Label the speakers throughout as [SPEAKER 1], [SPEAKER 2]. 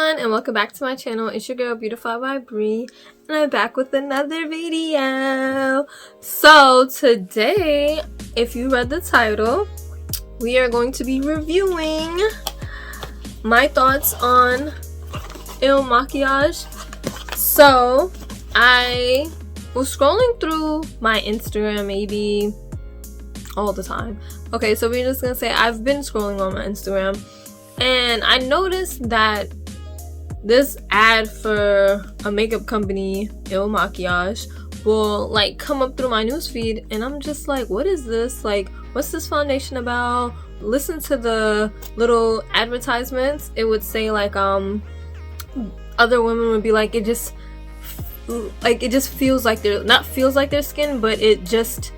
[SPEAKER 1] everyone, and welcome back to my channel. It's your girl Beautified by Bree, and I'm back with another video. So today, if you read the title, we are going to be reviewing my thoughts on Il Makiage. So I was scrolling through my Instagram maybe all the time. Okay, so we're just gonna say I've been scrolling on my Instagram, and I noticed that this ad for a makeup company, Il Makiage, will like come up through my newsfeed, and I'm just like, what is this? Like, what's this foundation about? Listen to the little advertisements. It would say like other women would be like, it just feels like they're not feels like their skin, but it just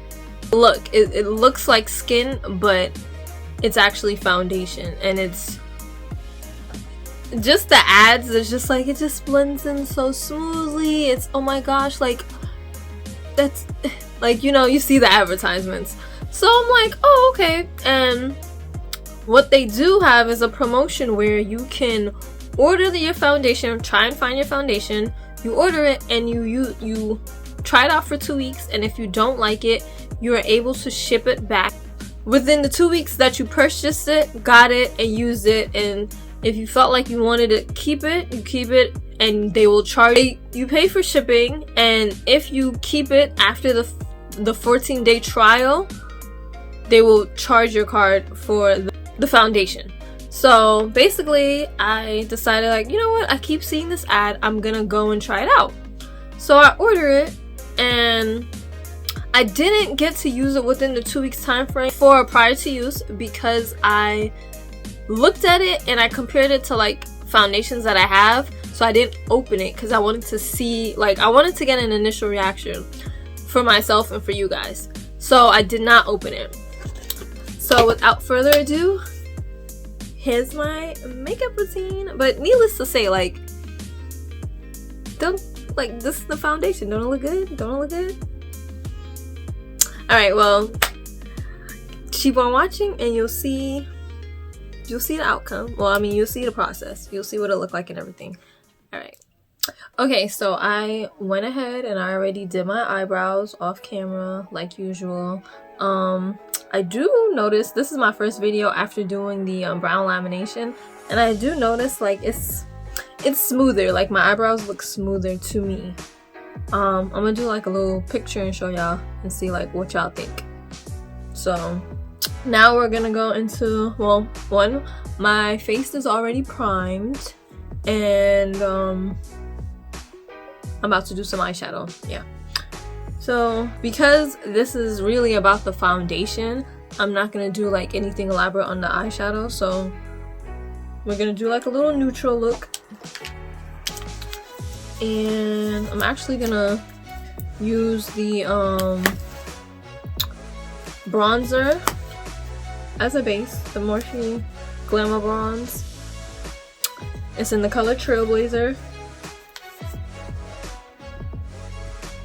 [SPEAKER 1] it looks like skin, but it's actually foundation. And it's just the ads, it's just like, it just blends in so smoothly. It's, oh my gosh, like, that's like, you know, you see the advertisements, so I'm like, oh, okay. And what they do have is a promotion where you can order your foundation, try and find your foundation, you order it, and you try it out for 2 weeks, and if you don't like it, you are able to ship it back within the 2 weeks that you purchased it, got it, and used it. And if you felt like you wanted to keep it, you keep it, and they will charge you. Pay for shipping, and if you keep it after the 14-day trial, they will charge your card for the foundation. So basically, I decided, like, you know what, I keep seeing this ad, I'm gonna go and try it out. So I order it, and I didn't get to use it within the 2 weeks time frame for prior to use, because I looked at it and I compared it to like foundations that I have. So I didn't open it because I wanted to see, like, I wanted to get an initial reaction for myself and for you guys. So I did not open it. So without further ado, here's my makeup routine. But needless to say, like, this is the foundation. Don't it look good? Don't it look good? Alright, well, keep on watching and you'll see the outcome. Well, I mean, you'll see the process. You'll see what it looked like and everything. Alright. Okay, so I went ahead and I already did my eyebrows off camera like usual. I do notice this is my first video after doing the brown lamination, and I do notice like it's smoother. Like, my eyebrows look smoother to me. I'm gonna do like a little picture and show y'all and see like what y'all think. So now we're gonna go into, well, one, my face is already primed, and I'm about to do some eyeshadow. Yeah, so because this is really about the foundation, I'm not gonna do like anything elaborate on the eyeshadow, so we're gonna do like a little neutral look. And I'm actually gonna use the bronzer as a base, the Morphe Glamabronze. It's in the color Trailblazer,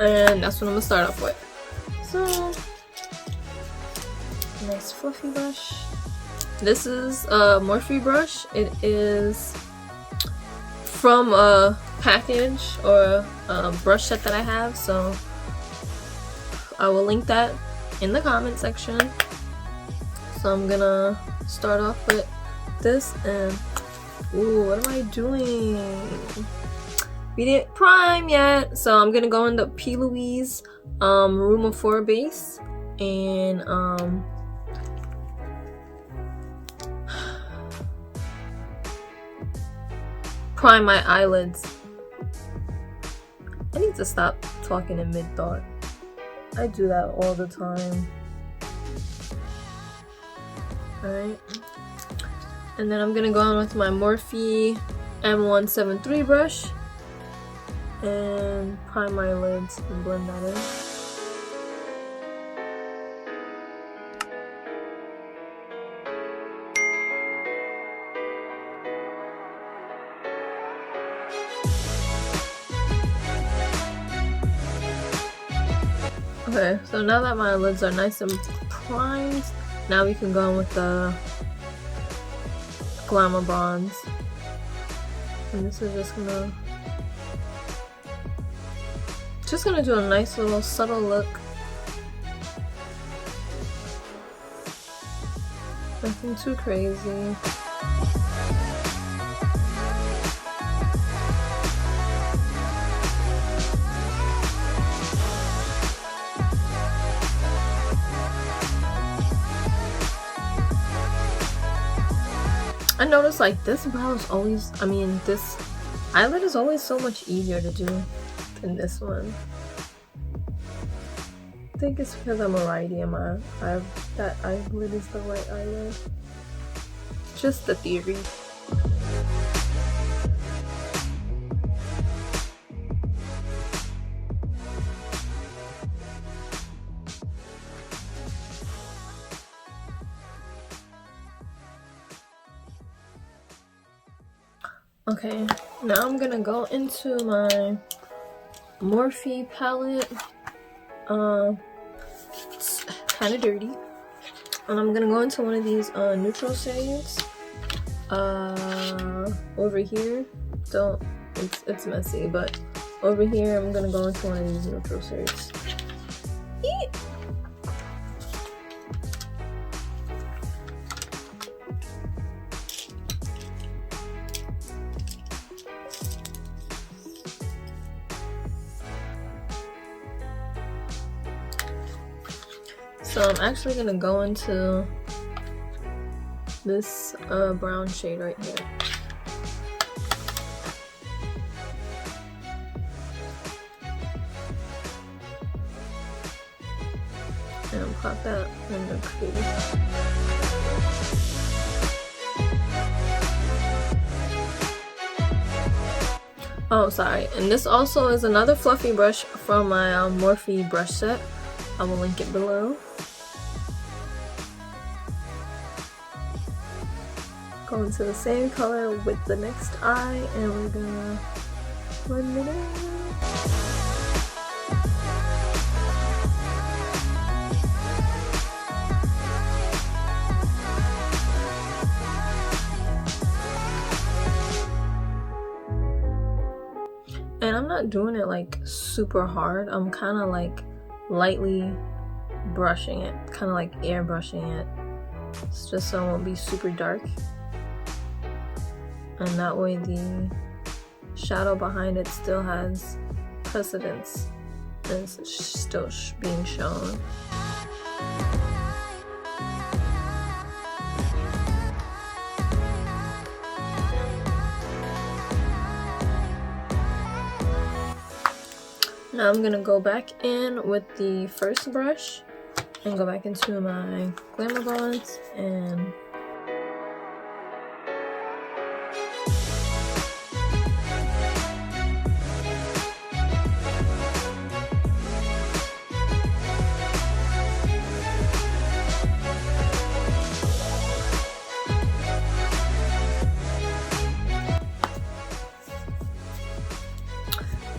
[SPEAKER 1] and that's what I'm gonna start off with. So, nice fluffy brush. This is a Morphe brush. It is from a package or a brush set that I have, so I will link that in the comment section. So I'm gonna start off with this, and ooh, what am I doing? We didn't prime yet, so I'm gonna go in the P.Louise Room of 4 base, and prime my eyelids. I need to stop talking in mid-thought. I do that all the time. Alright. And then I'm gonna go on with my Morphe M173 brush and prime my lids and blend that in. Okay, so now that my lids are nice and primed, now we can go in with the Glamabronze. And this is just gonna do a nice little subtle look. Nothing too crazy. I noticed like this brow is always, this eyelid is always so much easier to do than this one. I think it's because I'm a righty and that eyelid is the right eyelid. Just the theory. Okay, now I'm gonna go into my Morphe palette. It's kind of dirty, and I'm gonna go into one of these neutral shades. Over here, it's messy, but over here I'm gonna go into one of these neutral shades. So I'm actually gonna go into this brown shade right here. And pop that in the crease. Oh, sorry. And this also is another fluffy brush from my Morphe brush set. I will link it below. Go into the same color with the next eye, and we're gonna blend it out. And I'm not doing it like super hard. I'm kind of like lightly brushing it, kind of like airbrushing it. It's just so it won't be super dark. And that way the shadow behind it still has precedence and it's still being shown. Now I'm gonna go back in with the first brush and go back into my Glamabronze and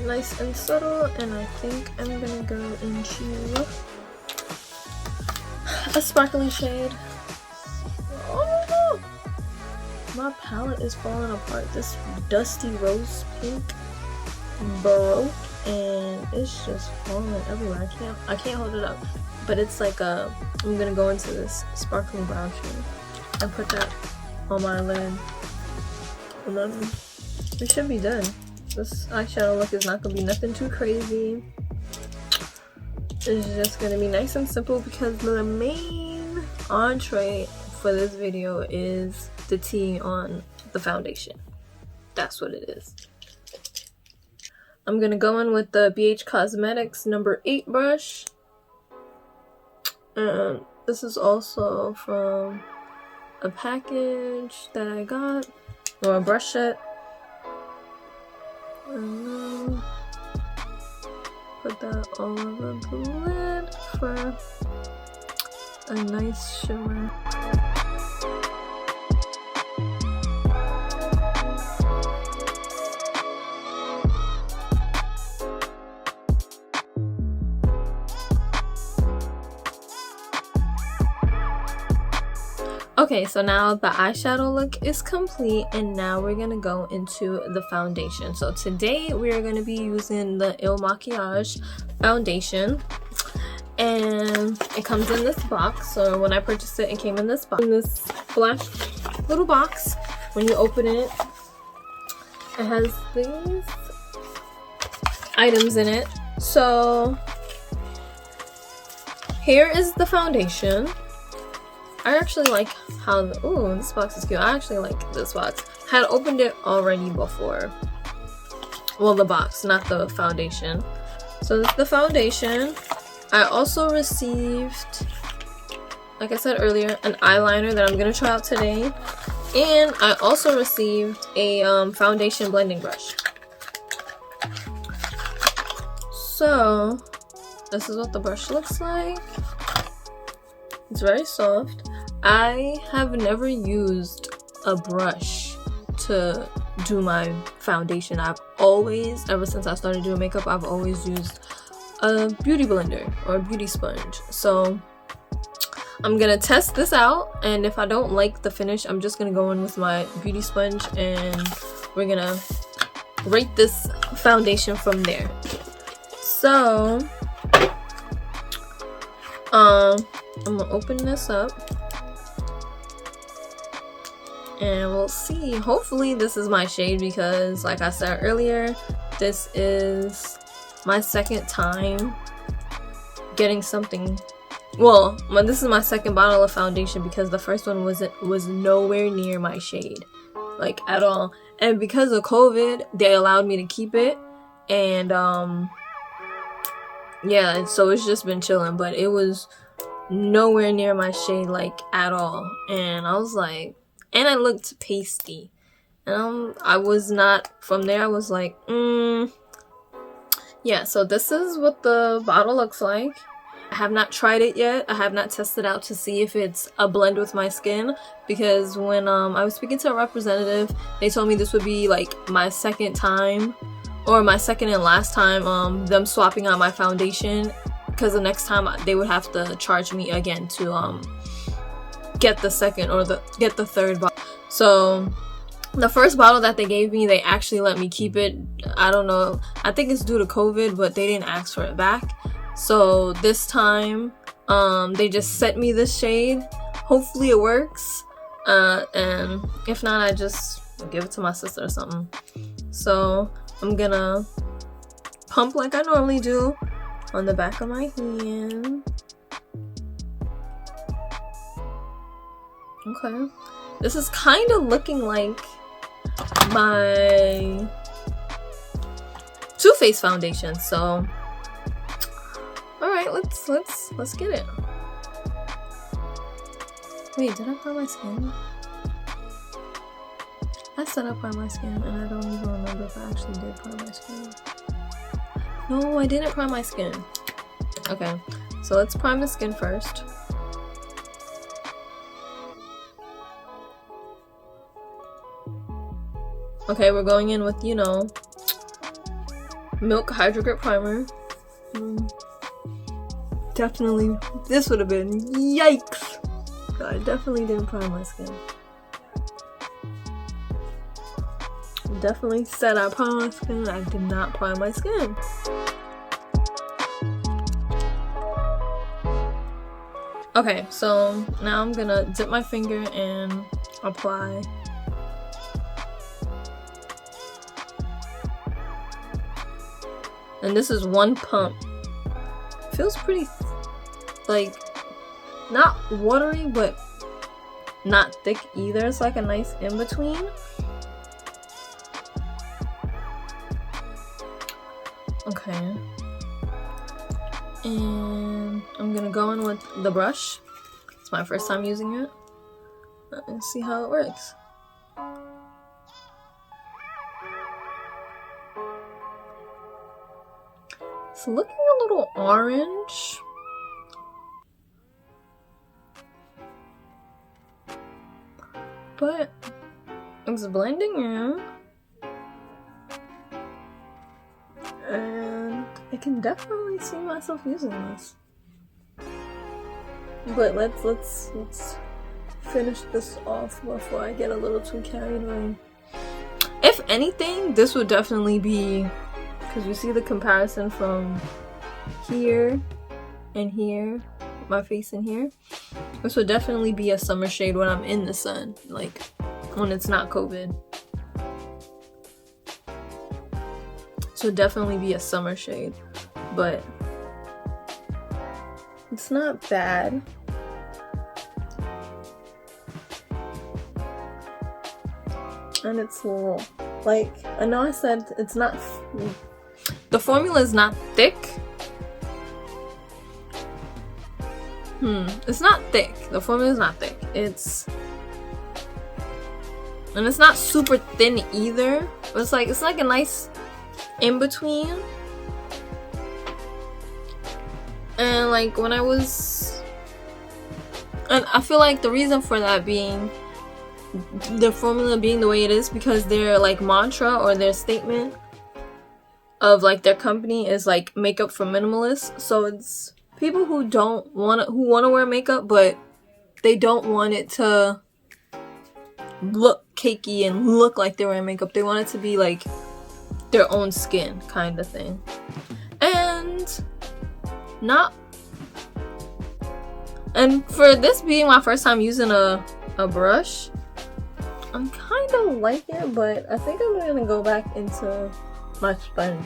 [SPEAKER 1] nice and subtle, and I think I'm gonna go into a sparkly shade. Oh, my palette is falling apart. This dusty rose pink broke and it's just falling everywhere. I can't hold it up, but it's like I'm gonna go into this sparkling brown shade and put that on my lid, and then we should be done. This eyeshadow look is not gonna be nothing too crazy. It's just gonna be nice and simple because the main entree for this video is the tea on the foundation. That's what it is. I'm gonna go in with the BH Cosmetics number 8 brush. And this is also from a package that I got, or a brush set. And then put that all over the lid for a nice shimmer. Okay, so now the eyeshadow look is complete, and now we're gonna go into the foundation. So today we are gonna be using the Makiage foundation, and it comes in this box. So when I purchased it, it came in this box, in this black little box. When you open it, it has these items in it. So here is the foundation. I actually like how ooh, this box is cute. I actually like this box. I had opened it already before. Well, the box, not the foundation. So this is the foundation. I also received, like I said earlier, an eyeliner that I'm gonna try out today. And I also received a foundation blending brush. So this is what the brush looks like. It's very soft. I have never used a brush to do my foundation. I've always, ever since I started doing makeup, I've always used a beauty blender or a beauty sponge. So I'm gonna test this out, and if I don't like the finish, I'm just gonna go in with my beauty sponge and we're gonna rate this foundation from there. So I'm gonna open this up and we'll see. Hopefully this is my shade, because like I said earlier, this is my second time getting something. Well, this is my second bottle of foundation, because the first one was nowhere near my shade, like at all. And because of COVID, they allowed me to keep it, and yeah, so it's just been chilling, but it was nowhere near my shade, like at all. And I was like, and I looked pasty, and I was not, from there I was like, yeah. So this is what the bottle looks like. I have not tried it yet. I have not tested out to see if it's a blend with my skin, because when I was speaking to a representative, they told me this would be like my second time, or my second and last time them swapping out my foundation, because the next time they would have to charge me again to get the second or get the third bottle. So the first bottle that they gave me, they actually let me keep it. I don't know, I think it's due to COVID, but they didn't ask for it back. So this time they just sent me this shade. Hopefully it works, and if not, I just give it to my sister or something. So I'm gonna pump like I normally do on the back of my hand. Okay, this is kind of looking like my Too Faced foundation. So all right, let's get it. Wait, did I prime my skin? I said I primed my skin, and I don't even remember if I actually did prime my skin. No, I didn't prime my skin. Okay, so let's prime the skin first. Okay, we're going in with, you know, Milk Hydro Grip Primer. Definitely, this would have been yikes. I definitely didn't prime my skin. Definitely said I primed my skin. I did not prime my skin. Okay, so now I'm gonna dip my finger and apply. And this is one pump. Feels pretty, like, not watery, but not thick either. It's like a nice in-between. Okay. And I'm gonna go in with the brush. It's my first time using it. Let's see how it works. It's looking a little orange. But it's blending in. And I can definitely see myself using this. But let's finish this off before I get a little too carried away. If anything, this would definitely be, because you see the comparison from here and here, my face in here. This would definitely be a summer shade when I'm in the sun, like when it's not COVID. This would definitely be a summer shade, but it's not bad. And it's like, I know I said it's not, the formula is not thick. It's not thick. The formula is not thick. It's not super thin either. It's like a nice in between. And like when I was, and I feel like the reason for that being, the formula being the way it is, because their like mantra or their statement of like their company is like makeup for minimalists. So it's people who want to wear makeup, but they don't want it to look cakey and look like they're wearing makeup. They want it to be like their own skin kind of thing. And for this being my first time using a brush, I'm kind of like it, but I think I'm gonna go back into my sponge.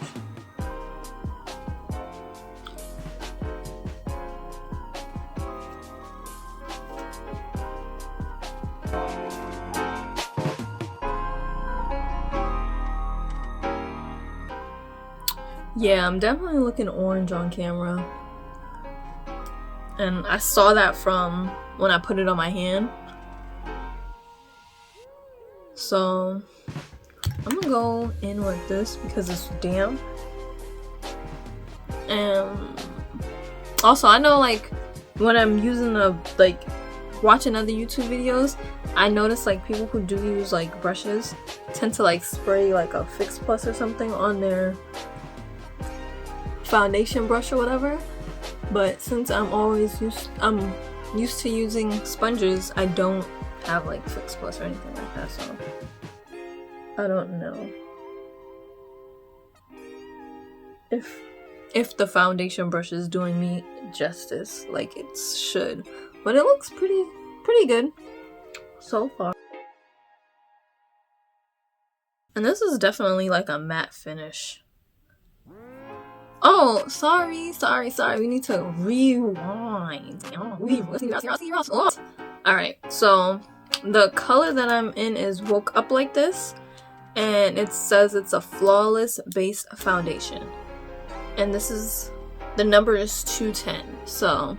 [SPEAKER 1] Yeah, I'm definitely looking orange on camera. And I saw that from when I put it on my hand. So I'm gonna go in with this because it's damp. And also I know like when I'm using watching other YouTube videos, I notice like people who do use like brushes tend to like spray like a Fix Plus or something on their foundation brush or whatever. But since I'm used to using sponges, I don't have like Fix Plus or anything like that, so I don't know if the foundation brush is doing me justice like it should, but it looks pretty good so far. And this is definitely like a matte finish. Oh, sorry. We need to rewind. Alright, so the color that I'm in is Woke Up Like This, and it says it's a flawless base foundation. And the number is 210. So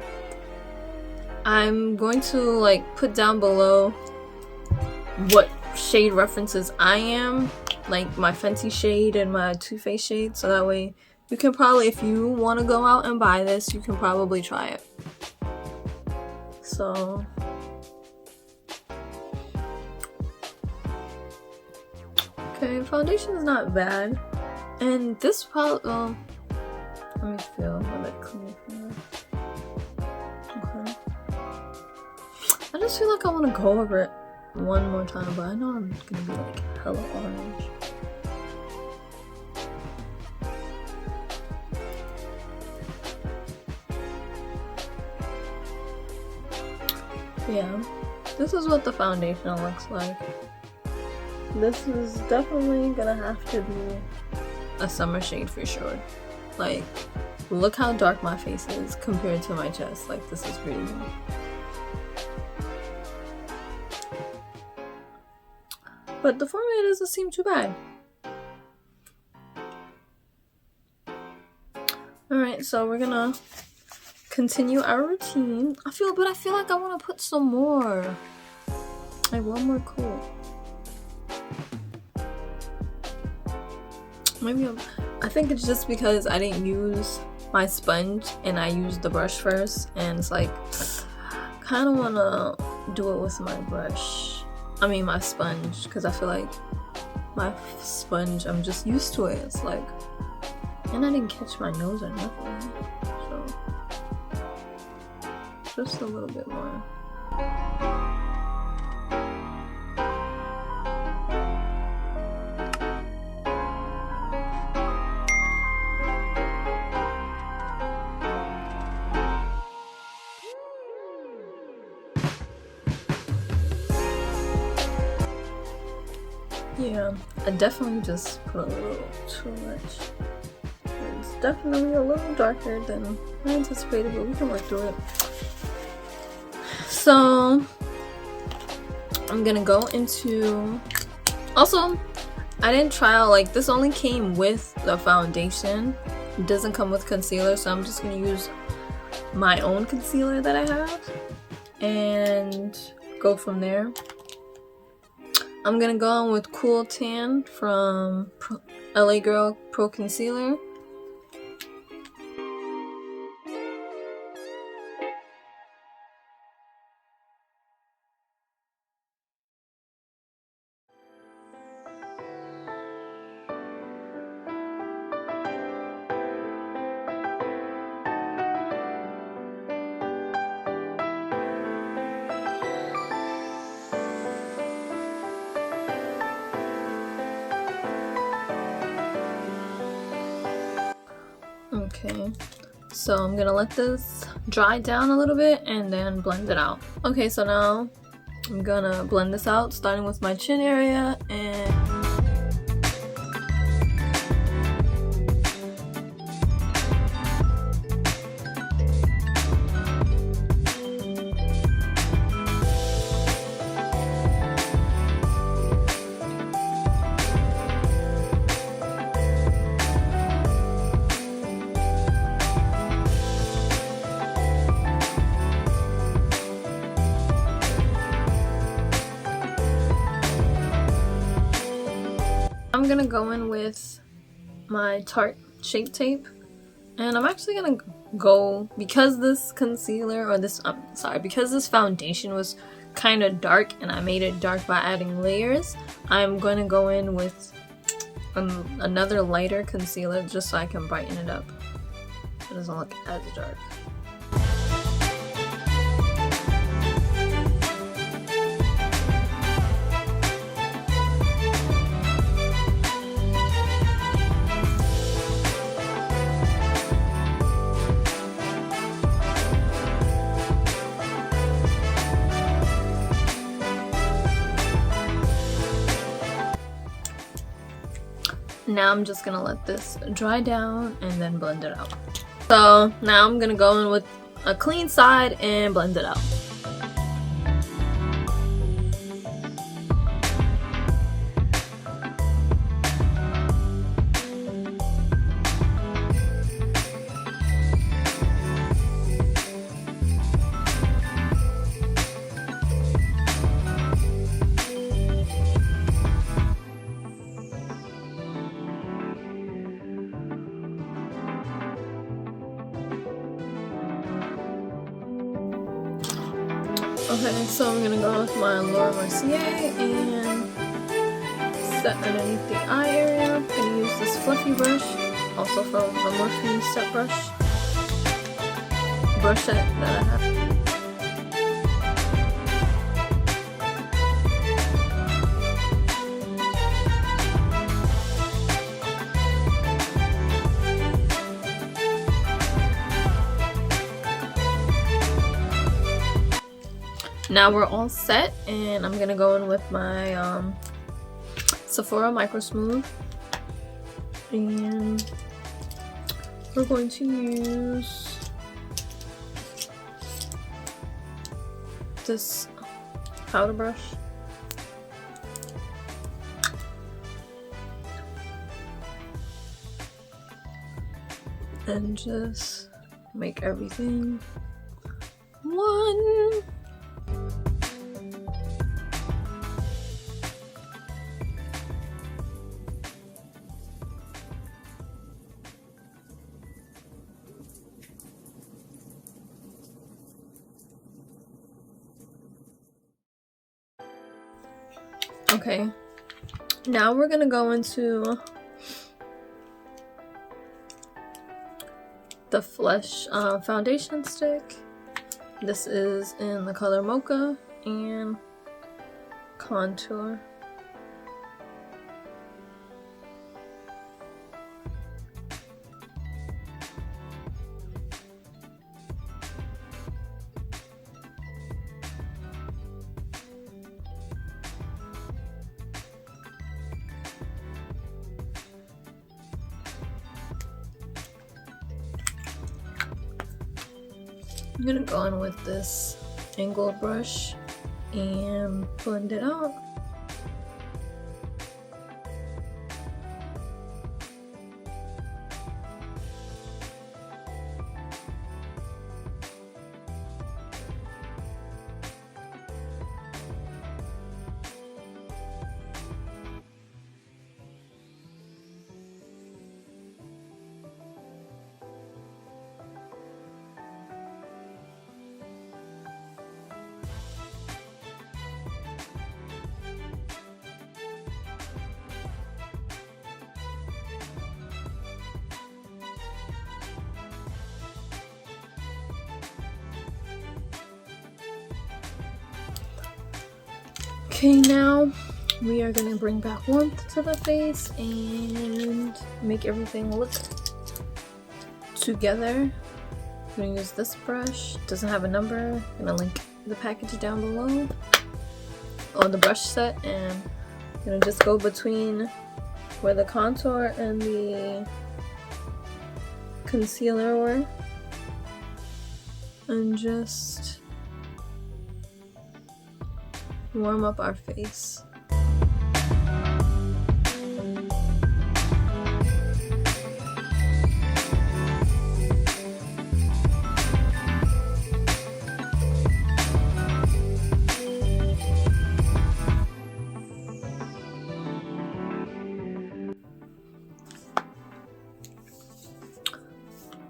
[SPEAKER 1] I'm going to like put down below what shade references I am, like my Fenty shade and my Too Faced shade, so that way you can probably, if you want to go out and buy this, you can probably try it. So okay, foundation is not bad, and this probably, let me feel how that clean feels. Okay, I just feel like I want to go over it one more time, but I know I'm gonna be like hella orange. Yeah, this is what the foundation looks like. This is definitely gonna have to be a summer shade for sure. Like, look how dark my face is compared to my chest. Like, this is crazy. But the formula doesn't seem too bad. Alright, so we're gonna continue our routine. I feel like I want to put some more. Like one more coat. Maybe I think it's just because I didn't use my sponge and I used the brush first, and it's like kind of want to do it with my brush. I mean my sponge, because I feel like my sponge, I'm just used to it. It's like, and I didn't catch my nose or nothing, so just a little bit more. Yeah, I definitely just put a little too much. It's definitely a little darker than I anticipated, but we can work through it. So I'm gonna go into, also I didn't try out, like, this only came with the foundation. It doesn't come with concealer, so I'm just gonna use my own concealer that I have and go from there. I'm gonna go on with Cool Tan from L.A Girl PRO Concealer. Okay, so I'm gonna let this dry down a little bit and then blend it out. Okay, so now I'm gonna blend this out, starting with my chin area, and I'm gonna go in with my Tarte Shape Tape, and I'm actually gonna go, because this concealer, or this, because this foundation was kind of dark and I made it dark by adding layers, I'm gonna go in with another lighter concealer just so I can brighten it up. It doesn't look as dark. Now I'm just gonna let this dry down and then blend it out. So now I'm gonna go in with a clean side and blend it out. Okay, so I'm gonna go with my Mercier and set underneath the eye area. I'm gonna use this fluffy brush, also from the Morphe set brush set that I have. Now we're all set, and I'm gonna go in with my Sephora MicroSmooth, and we're going to use this powder brush. And just make everything one. Okay, now we're gonna go into the Flesh foundation stick. This is in the color Mocha, and contour. I'm gonna go in with this angle brush and blend it out. Okay, now we are going to bring back warmth to the face and make everything look together. I'm going to use this brush. It doesn't have a number. I'm going to link the package down below on the brush set, and I'm going to just go between where the contour and the concealer were and just warm up our face.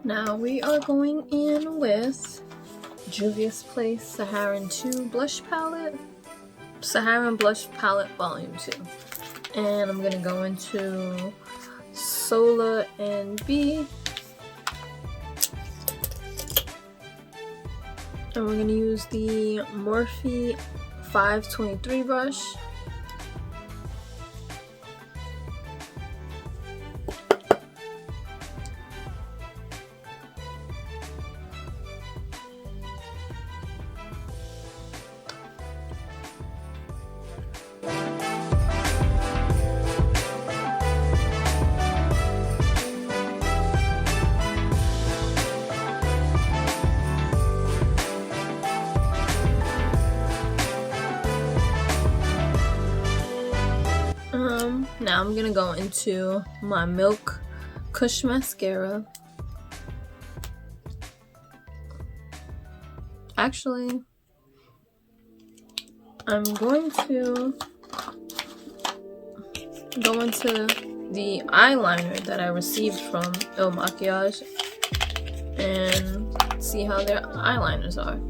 [SPEAKER 1] Now we are going in with Juvia's Place Saharan 2 blush palette. Saharan Blush Palette Volume 2. And I'm gonna go into Sola and B. And we're gonna use the Morphe 523 brush. Now I'm gonna go into my Milk Kush Mascara. Actually, I'm going to go into the eyeliner that I received from Makiage and see how their eyeliners are.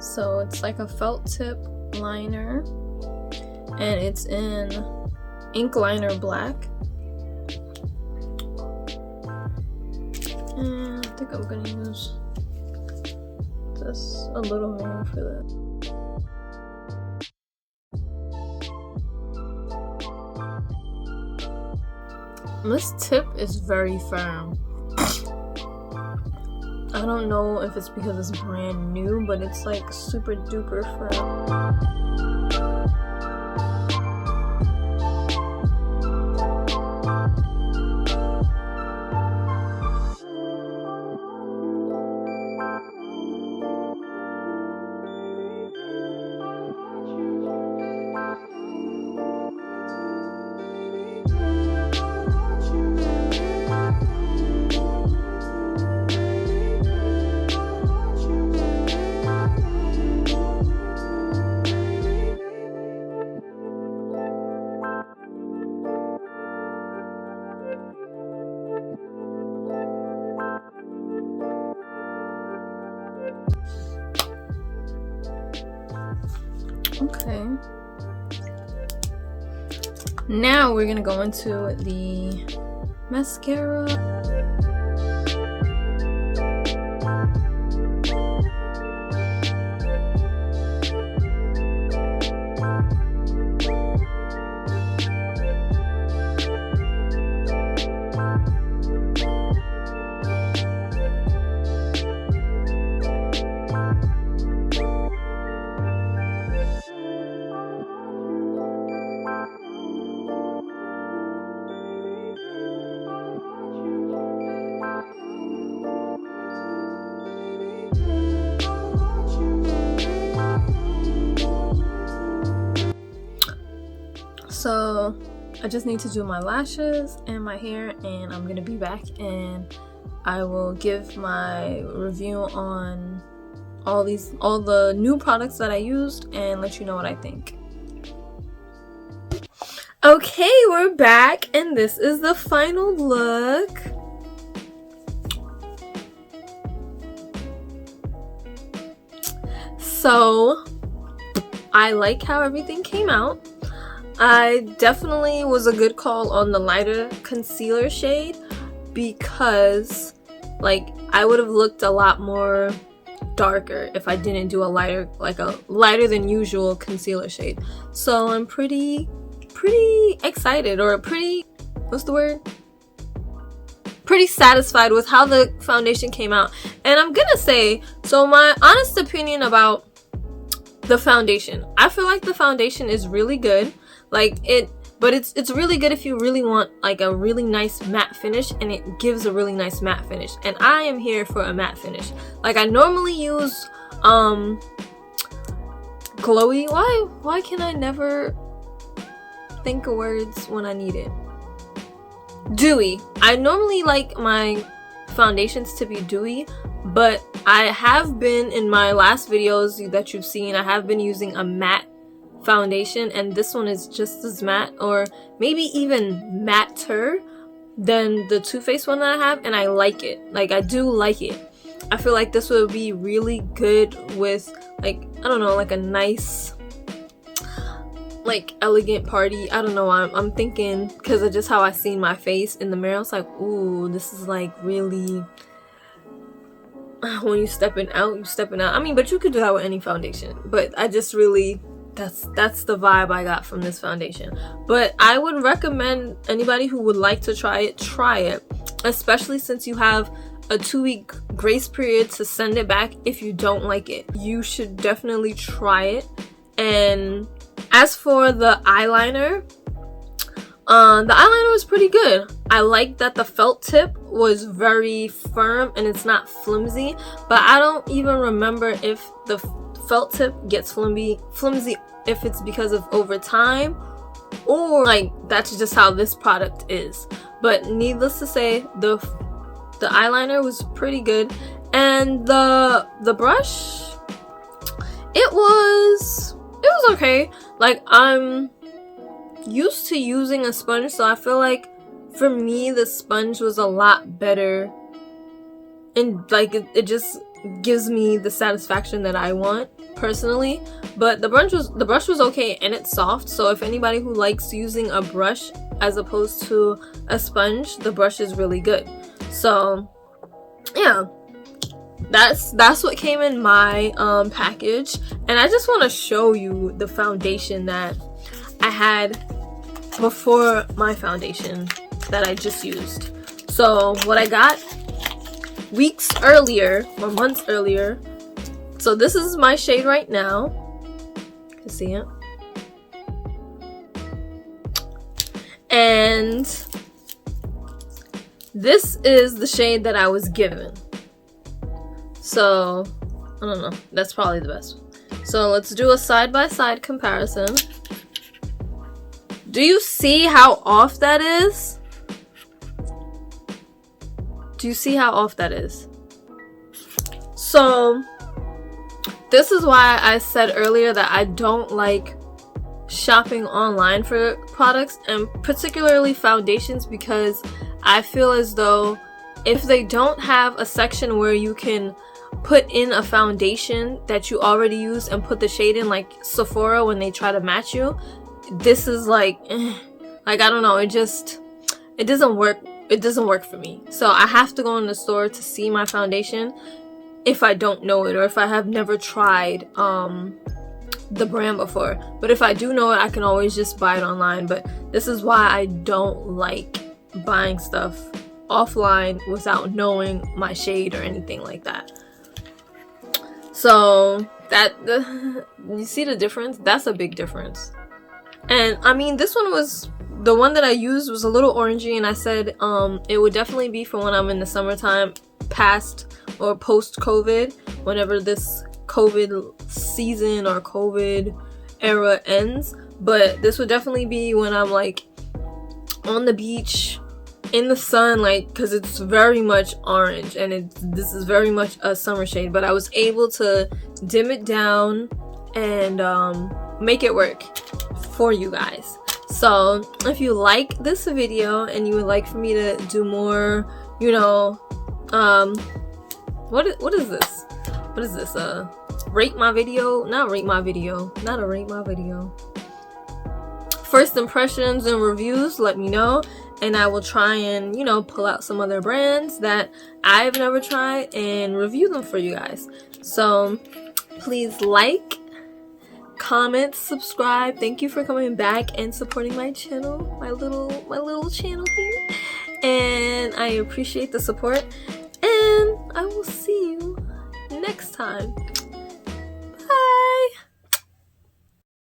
[SPEAKER 1] So it's like a felt tip liner, and it's in Inkliner Black. And I think I'm gonna use this a little more for that. This tip is very firm. I don't know if it's because it's brand new, but it's like super duper firm. Okay. Now we're gonna go into the mascara. I just need to do my lashes and my hair, and I'm gonna be back and I will give my review on all the new products that I used and let you know what I think. Okay, we're back and this is the final look. So I like how everything came out. I definitely was a good call on the lighter concealer shade because like I would have looked a lot more darker if I didn't do a lighter than usual concealer shade. So I'm pretty excited, or pretty satisfied with how the foundation came out. And I'm gonna say, so my honest opinion about the foundation, I feel like the foundation is really good, but it's really good if you really want like a really nice matte finish, and it gives a really nice matte finish, and I am here for a matte finish. Like I normally use glowy, why can I never think of words when I need it? Dewy. I normally like my foundations to be dewy, but I have been, in my last videos that you've seen, I have been using a matte foundation, and this one is just as matte, or maybe even matter than the Too Faced one that I have, and I like it. Like I do like it. I feel like this would be really good with like, I don't know, like a nice like elegant party. I don't know, I'm thinking, because of just how I seen my face in the mirror, it's like, ooh, this is like really, when you stepping out. I mean, but you could do that with any foundation, but I just really, that's the vibe I got from this foundation. But I would recommend anybody who would like to try it, especially since you have a 2-week grace period to send it back if you don't like it. You should definitely try it. And as for the eyeliner was pretty good. I like that the felt tip was very firm and it's not flimsy, but I don't even remember if the felt tip gets flimsy if it's because of over time, or like that's just how this product is. But needless to say, the eyeliner was pretty good, and the brush, it was okay. Like I'm used to using a sponge, so I feel like for me the sponge was a lot better, and like it just gives me the satisfaction that I want personally. But the brush was okay, and it's soft, so if anybody who likes using a brush as opposed to a sponge, the brush is really good. So yeah, that's what came in my package. And I just want to show you the foundation that I had before my foundation that I just used. So what I got weeks earlier or months earlier. So this is my shade right now. You can see it. And this is the shade that I was given. So I don't know, that's probably the best. So let's do a side-by-side comparison. Do you see how off that is? Do you see how off that is? So this is why I said earlier that I don't like shopping online for products, and particularly foundations, because I feel as though if they don't have a section where you can put in a foundation that you already use and put the shade in, like Sephora when they try to match you, this is like I don't know, it doesn't work for me. So I have to go in the store to see my foundation if I don't know it, or if I have never tried the brand before. But if I do know it, I can always just buy it online. But this is why I don't like buying stuff offline without knowing my shade or anything like that. So you see the difference? That's a big difference. And I mean, this one was, the one that I used was a little orangey, and I said it would definitely be for when I'm in the summertime, past or post COVID, whenever this COVID season or COVID era ends. But this would definitely be when I'm like on the beach in the sun, like, because it's very much orange and this is very much a summer shade, but I was able to dim it down and make it work for you guys. So if you like this video and you would like for me to do more, you know, what is this? What is this? Rate my video? Not rate my video. Not a rate my video. First impressions and reviews, let me know, and I will try and, you know, pull out some other brands that I've never tried and review them for you guys. So please like, comment, subscribe. Thank you for coming back and supporting my channel, my little channel here, and I appreciate the support, and I will see you next time.